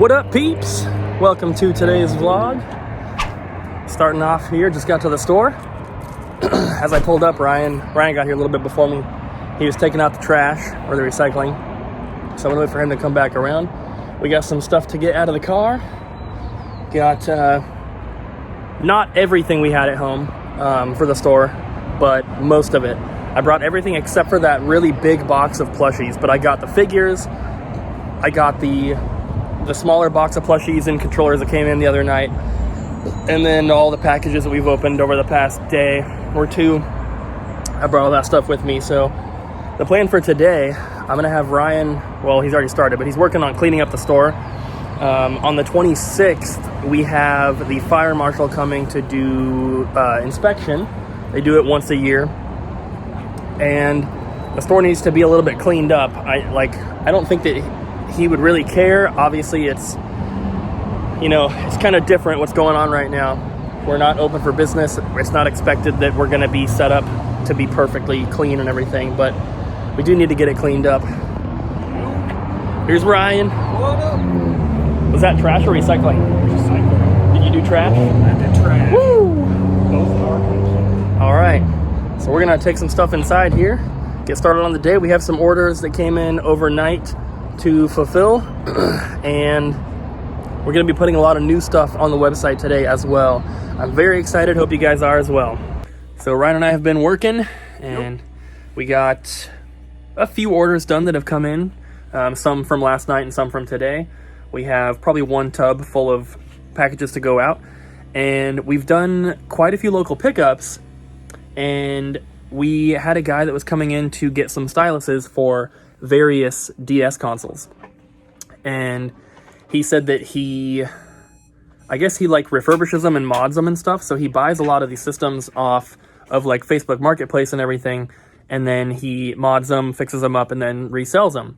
What up, peeps? Welcome to today's vlog. Starting off here, just got to the store. As I pulled up, Ryan got here a little bit before me. He was taking out the trash or the recycling, so I'm gonna wait for him to come back around. We got some stuff to get out of the car. Got not everything we had at home for the store, but most of it. I brought everything except for that really big box of plushies, but I got the figures. I got the smaller box of plushies and controllers that came in the other night, and then all the packages that we've opened over the past day or two. I brought all that stuff with me. So the plan for today, I'm gonna have Ryan, well, he's already started, but he's working on cleaning up the store. On the 26th, we have the fire marshal coming to do inspection. They do it once a year, and the store needs to be a little bit cleaned up. I don't think that he would really care. Obviously, it's kind of different what's going on right now. We're not open for business. It's not expected that we're going to be set up to be perfectly clean and everything, but we do need to get it cleaned up. Here's Ryan. What up? Was that trash or recycling? Recycling. Did you do trash? I did trash. Woo! Both cars. All right. So we're going to take some stuff inside here, get started on the day. We have some orders that came in overnight to fulfill, and we're going to be putting a lot of new stuff on the website today as well. I'm very excited. Hope you guys are as well. So Ryan and I have been working, and we got a few orders done that have come in, some from last night and some from today. We have probably one tub full of packages to go out, and we've done quite a few local pickups, and we had a guy that was coming in to get some styluses for various DS consoles, and he said that he refurbishes them and mods them and stuff. So he buys a lot of these systems off of like Facebook Marketplace and everything, and then he mods them, fixes them up, and then resells them.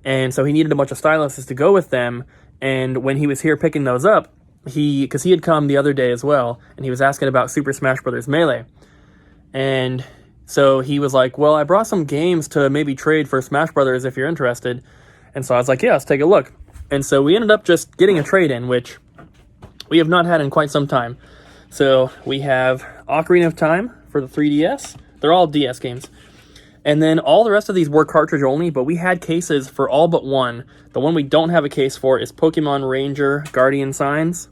And so he needed a bunch of styluses to go with them. And when he was here picking those up, because he had come the other day as well, and he was asking about Super Smash Bros. Melee. And so he was like, well, I brought some games to maybe trade for Smash Brothers if you're interested. And so I was like, yeah, let's take a look. And so we ended up just getting a trade-in, which we have not had in quite some time. So we have Ocarina of Time for the 3DS. They're all DS games. And then all the rest of these were cartridge only, but we had cases for all but one. The one we don't have a case for is Pokemon Ranger Guardian Signs.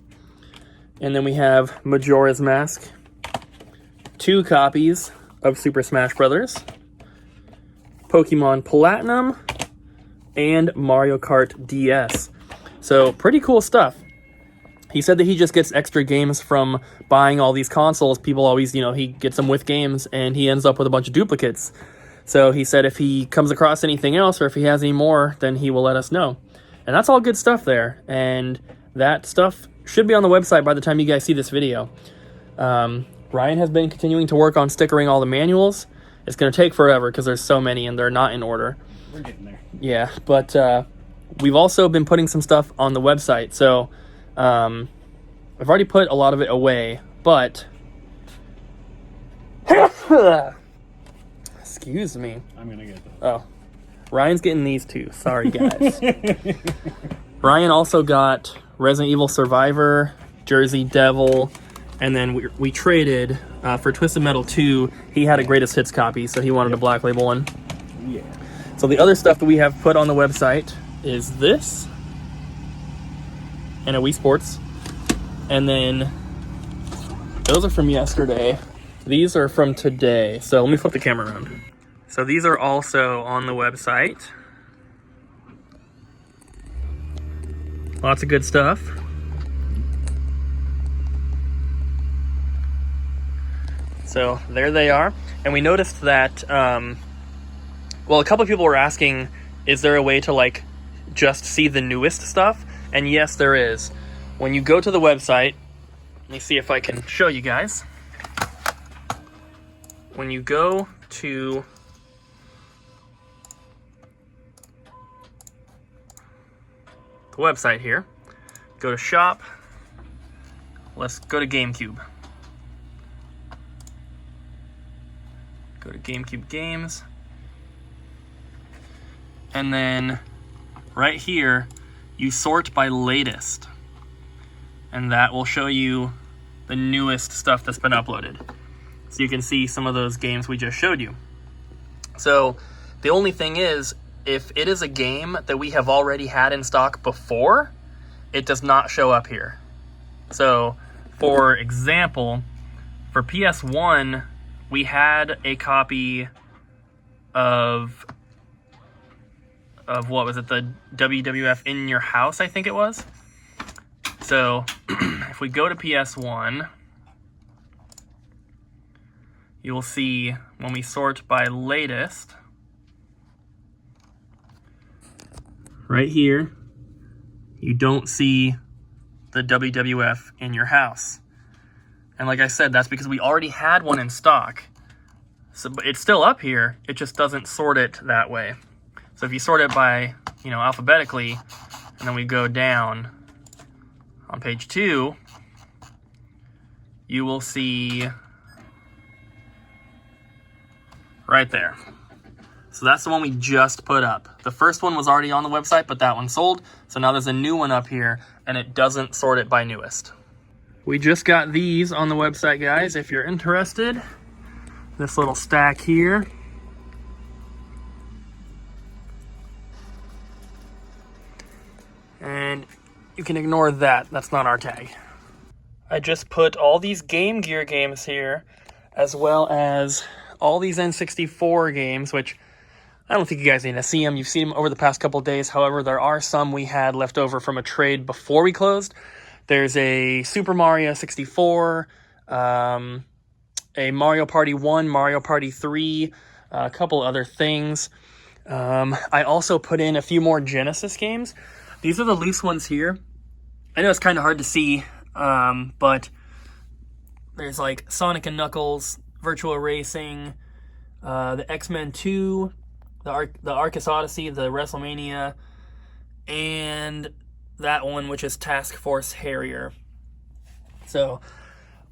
And then we have Majora's Mask. 2 copies of Super Smash Brothers, Pokemon Platinum, and Mario Kart DS. So pretty cool stuff. He said that he just gets extra games from buying all these consoles. People always, he gets them with games, and he ends up with a bunch of duplicates. So he said if he comes across anything else, or if he has any more, then he will let us know. And that's all good stuff there. And that stuff should be on the website by the time you guys see this video. Ryan has been continuing to work on stickering all the manuals. It's going to take forever because there's so many and they're not in order. We're getting there. Yeah, but we've also been putting some stuff on the website. So I've already put a lot of it away, but... Excuse me. I'm going to get them. Oh, Ryan's getting these too. Sorry, guys. Ryan also got Resident Evil Survivor, Jersey Devil, and then we traded for Twisted Metal 2. He had a Greatest Hits copy, so he wanted a Black Label one. Yeah. So the other stuff that we have put on the website is this, and a Wii Sports. And then those are from yesterday. These are from today. So let me flip the camera around. So these are also on the website. Lots of good stuff. So there they are. And we noticed that, a couple of people were asking, is there a way to just see the newest stuff? And yes, there is. When you go to the website, let me see if I can show you guys. When you go to the website here, go to shop, let's go to GameCube. Go to GameCube Games. And then right here, you sort by latest. And that will show you the newest stuff that's been uploaded. So you can see some of those games we just showed you. So the only thing is, if it is a game that we have already had in stock before, it does not show up here. So, for example, for PS1, we had a copy of what was it, the WWF In Your House, I think it was. So, if we go to PS1, you will see when we sort by latest, right here, you don't see the WWF In Your House. And like I said, that's because we already had one in stock. So, but it's still up here, it just doesn't sort it that way. So if you sort it by, alphabetically, and then we go down on page 2, you will see right there. So that's the one we just put up. The first one was already on the website, but that one sold. So now there's a new one up here, and it doesn't sort it by newest. We just got these on the website, guys, if you're interested. This little stack here. And you can ignore that. That's not our tag. I just put all these Game Gear games here, as well as all these N64 games, which I don't think you guys need to see them. You've seen them over the past couple days. However, there are some we had left over from a trade before we closed. There's a Super Mario 64, a Mario Party 1, Mario Party 3, a couple other things. I also put in a few more Genesis games. These are the loose ones here. I know it's kind of hard to see, but there's like Sonic and Knuckles, Virtual Racing, the X-Men 2, the Arcus Odyssey, the WrestleMania, and that one, which is Task Force Harrier. So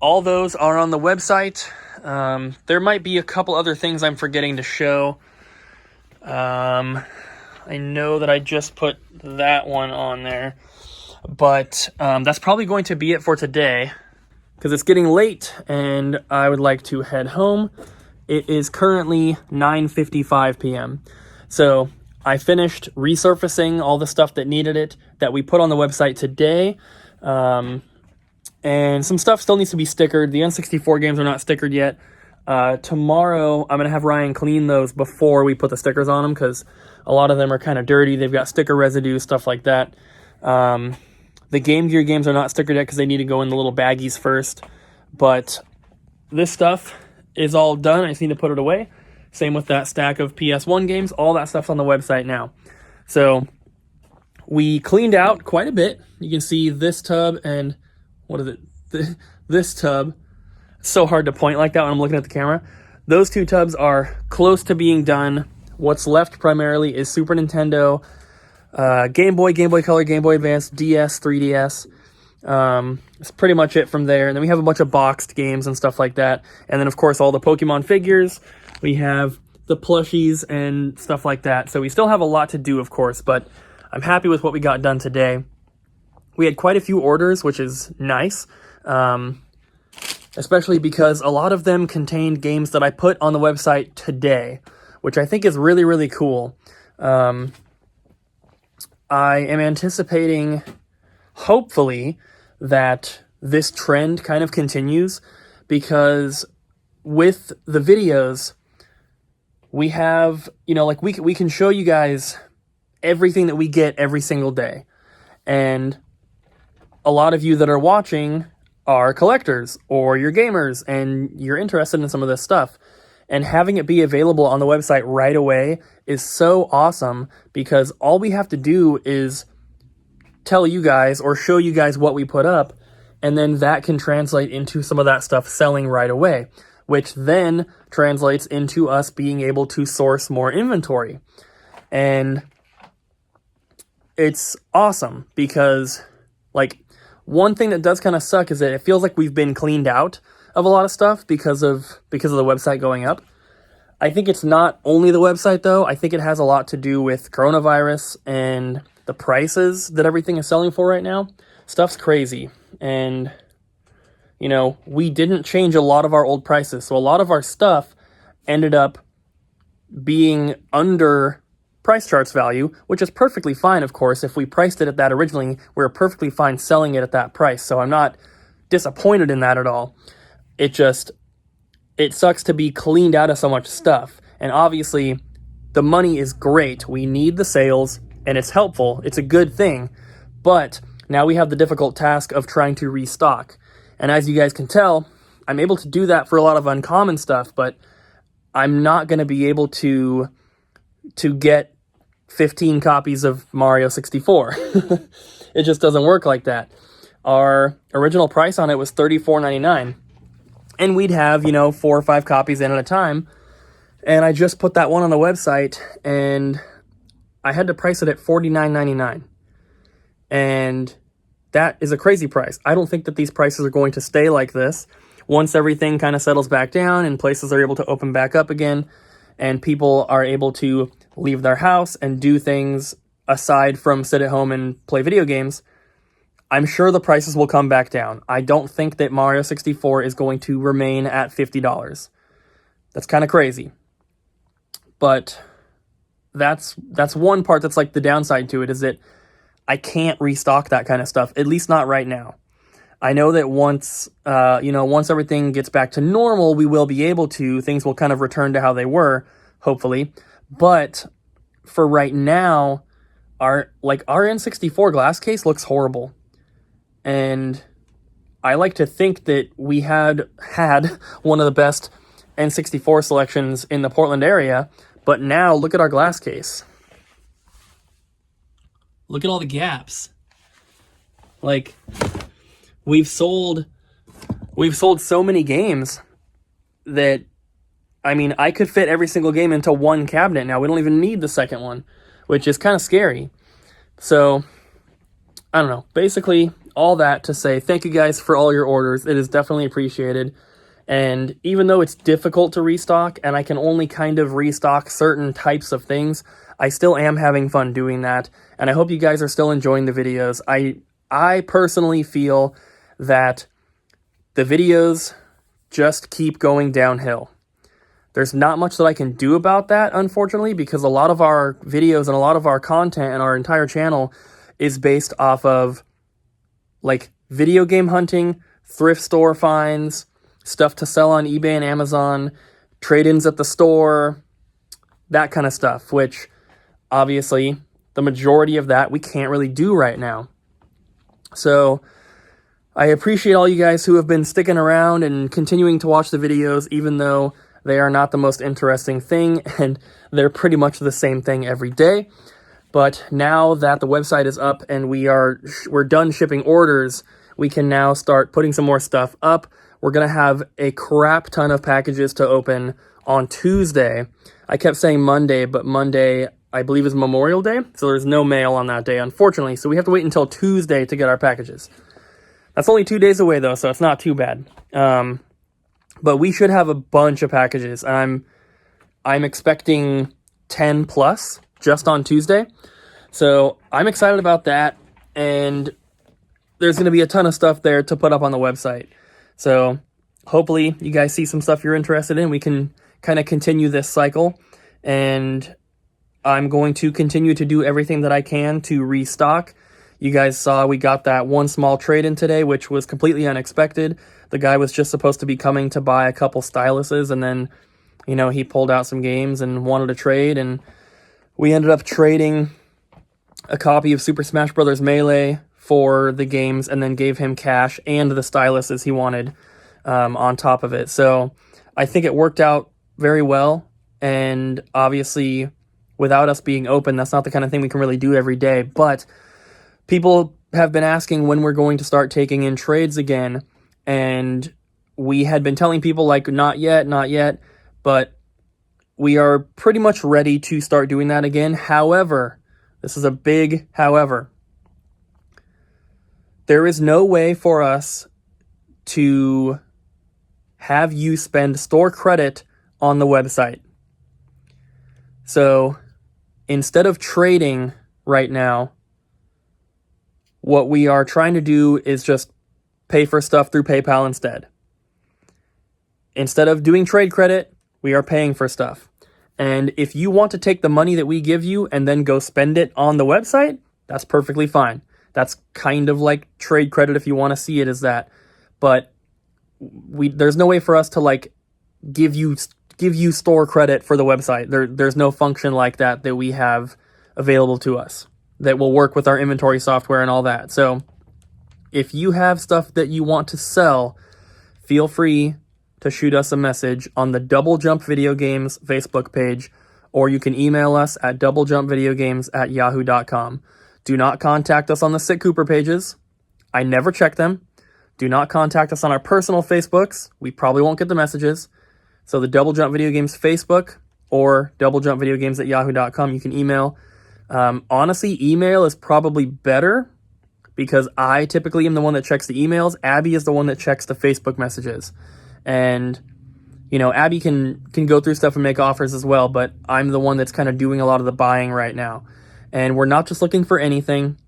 all those are on the website. There might be a couple other things I'm forgetting to show. I know that I just put that one on there, but that's probably going to be it for today, because it's getting late and I would like to head home. It is currently 9:55 p.m. So I finished resurfacing all the stuff that needed it that we put on the website today. And some stuff still needs to be stickered. The N64 games are not stickered yet. Tomorrow, I'm going to have Ryan clean those before we put the stickers on them, because a lot of them are kind of dirty. They've got sticker residue, stuff like that. The Game Gear games are not stickered yet because they need to go in the little baggies first. But this stuff is all done. I just need to put it away. Same with that stack of PS1 games. All that stuff's on the website now. So we cleaned out quite a bit. You can see this tub and what is it? This tub. It's so hard to point like that when I'm looking at the camera. Those two tubs are close to being done. What's left primarily is Super Nintendo, Game Boy, Game Boy Color, Game Boy Advance, DS, 3DS. That's pretty much it from there. And then we have a bunch of boxed games and stuff like that. And then, of course, all the Pokemon figures. We have the plushies and stuff like that. So we still have a lot to do, of course, but I'm happy with what we got done today. We had quite a few orders, which is nice, especially because a lot of them contained games that I put on the website today, which I think is really, really cool. I am anticipating, hopefully, that this trend kind of continues, because with the videos, we have, we can show you guys everything that we get every single day. And a lot of you that are watching are collectors or you're gamers and you're interested in some of this stuff. And having it be available on the website right away is so awesome, because all we have to do is tell you guys or show you guys what we put up, and then that can translate into some of that stuff selling right away, which then translates into us being able to source more inventory. And it's awesome because, one thing that does kind of suck is that it feels like we've been cleaned out of a lot of stuff because of the website going up. I think it's not only the website, though. I think it has a lot to do with coronavirus and the prices that everything is selling for right now, stuff's crazy. And, you know, we didn't change a lot of our old prices. So a lot of our stuff ended up being under price charts value, which is perfectly fine, of course. If we priced it at that originally, we were perfectly fine selling it at that price. So I'm not disappointed in that at all. It sucks to be cleaned out of so much stuff. And obviously, the money is great. We need the sales, and it's helpful. It's a good thing. But now we have the difficult task of trying to restock. And as you guys can tell, I'm able to do that for a lot of uncommon stuff, but I'm not going to be able to get 15 copies of Mario 64. It just doesn't work like that. Our original price on it was $34.99. And we'd have, 4 or 5 copies in at a time. And I just put that one on the website, and I had to price it at $49.99. And that is a crazy price. I don't think that these prices are going to stay like this. Once everything kind of settles back down and places are able to open back up again, and people are able to leave their house and do things aside from sit at home and play video games, I'm sure the prices will come back down. I don't think that Mario 64 is going to remain at $50. That's kind of crazy. But that's one part that's like the downside to it, is that I can't restock that kind of stuff, at least not right now. I know that once everything gets back to normal, we will be able to. Things will kind of return to how they were, hopefully. But for right now, our N64 glass case looks horrible. And I like to think that we had one of the best N64 selections in the Portland area, but now look at our glass case. Look at all the gaps. Like, we've sold so many games that, I mean, I could fit every single game into one cabinet now. We don't even need the second one, which is kind of scary. So, I don't know. Basically, all that to say thank you guys for all your orders. It is definitely appreciated. And even though it's difficult to restock, and I can only kind of restock certain types of things, I still am having fun doing that. And I hope you guys are still enjoying the videos. I personally feel that the videos just keep going downhill. There's not much that I can do about that, unfortunately, because a lot of our videos and a lot of our content and our entire channel is based off of like video game hunting, thrift store finds, stuff to sell on eBay and Amazon, trade-ins at the store, that kind of stuff, which obviously the majority of that we can't really do right now. So I appreciate all you guys who have been sticking around and continuing to watch the videos, even though they are not the most interesting thing, and they're pretty much the same thing every day. But now that the website is up and we're done shipping orders, we can now start putting some more stuff up. We're going to have a crap ton of packages to open on Tuesday. I kept saying Monday, but Monday, I believe, is Memorial Day, so there's no mail on that day, unfortunately. So we have to wait until Tuesday to get our packages. That's only 2 days away, though, so it's not too bad. But we should have a bunch of packages, and I'm expecting 10 plus just on Tuesday. So I'm excited about that, and there's going to be a ton of stuff there to put up on the website. So hopefully you guys see some stuff you're interested in. We can kind of continue this cycle, and I'm going to continue to do everything that I can to restock. You guys saw we got that one small trade-in today, which was completely unexpected. The guy was just supposed to be coming to buy a couple styluses, and then, he pulled out some games and wanted to trade, and we ended up trading a copy of Super Smash Bros. Melee for the games, and then gave him cash and the styluses he wanted on top of it. So I think it worked out very well, and obviously without us being open, that's not the kind of thing we can really do every day, but people have been asking when we're going to start taking in trades again, and we had been telling people, like, not yet, but we are pretty much ready to start doing that again. However, this is a big however. There is no way for us to have you spend store credit on the website. So instead of trading right now, What we are trying to do is just pay for stuff through PayPal instead. Instead of doing trade credit, we are paying for stuff. And if you want to take the money that we give you and then go spend it on the website, that's perfectly fine. That's kind of like trade credit if you want to see it as that. But there's no way for us to like give you store credit for the website. There's no function like that we have available to us that will work with our inventory software and all that. So if you have stuff that you want to sell, feel free to shoot us a message on the Double Jump Video Games Facebook page, or you can email us at doublejumpvideogames@yahoo.com. Do not contact us on the SicCooper pages. I never check them. Do not contact us on our personal Facebooks. We probably won't get the messages. So the Double Jump Video Games Facebook or doublejumpvideogames@yahoo.com, you can email. Honestly, email is probably better because I typically am the one that checks the emails. Abby is the one that checks the Facebook messages. And, you know, Abby can go through stuff and make offers as well, but I'm the one that's kind of doing a lot of the buying right now. And we're not just looking for anything,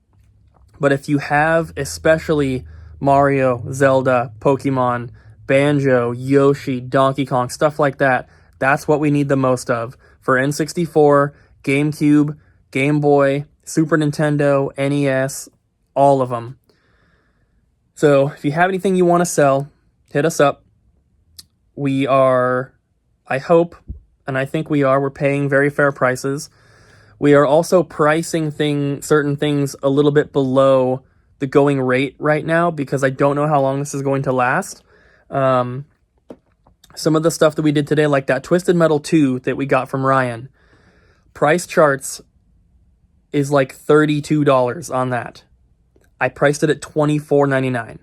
but if you have especially Mario, Zelda, Pokemon, Banjo, Yoshi, Donkey Kong, stuff like that, that's what we need the most of for N64, GameCube, Game Boy, Super Nintendo, NES, all of them. So if you have anything you want to sell, hit us up. We are, I hope, and I think we're paying very fair prices. We are also pricing certain things a little bit below the going rate right now because I don't know how long this is going to last. Some of the stuff that we did today, like that Twisted Metal 2 that we got from Ryan, price charts is like $32 on that. I priced it at $24.99.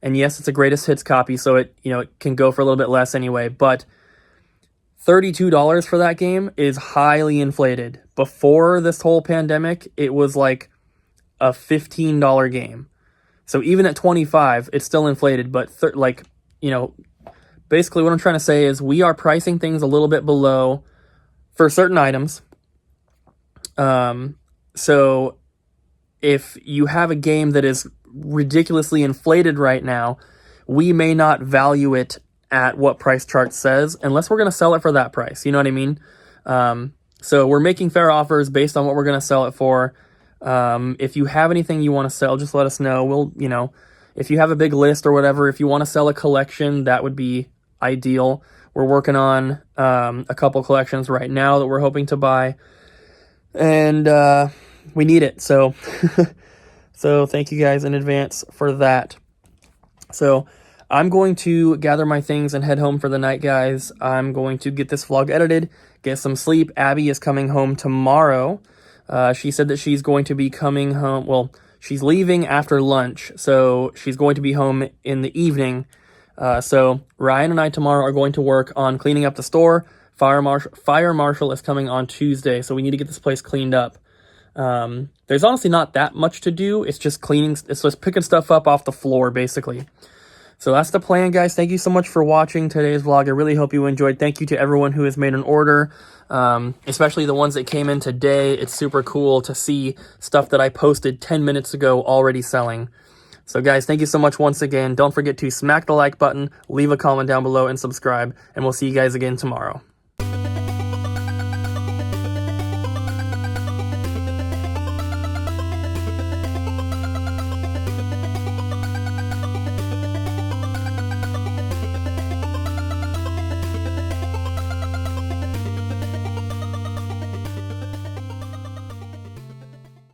And yes, it's a greatest hits copy, so it can go for a little bit less anyway, but $32 for that game is highly inflated. Before this whole pandemic, it was like a $15 game. So even at $25, it's still inflated, but basically what I'm trying to say is we are pricing things a little bit below for certain items. So if you have a game that is ridiculously inflated right now, we may not value it at what price chart says unless we're going to sell it for that price. You know what I mean? So we're making fair offers based on what we're going to sell it for. If you have anything you want to sell, just let us know. We'll, if you have a big list or whatever, if you want to sell a collection, that would be ideal. We're working on a couple collections right now that we're hoping to buy, and we need it. So so thank you guys in advance for that. So I'm going to gather my things and head home for the night, guys. I'm going to get this vlog edited, get some sleep. Abby is coming home tomorrow. She said that she's going to be coming home. Well, she's leaving after lunch, so she's going to be home in the evening. So Ryan and I tomorrow are going to work on cleaning up the store. Fire marshal is coming on Tuesday, so we need to get this place cleaned up. There's honestly not that much to do. It's just cleaning. It's just picking stuff up off the floor, basically. So that's the plan, guys. Thank you so much for watching today's vlog. I really hope you enjoyed. Thank you to everyone who has made an order, especially the ones that came in today. It's super cool to see stuff that I posted 10 minutes ago already selling. So, guys, thank you so much once again. Don't forget to smack the like button, leave a comment down below, and subscribe. And we'll see you guys again tomorrow.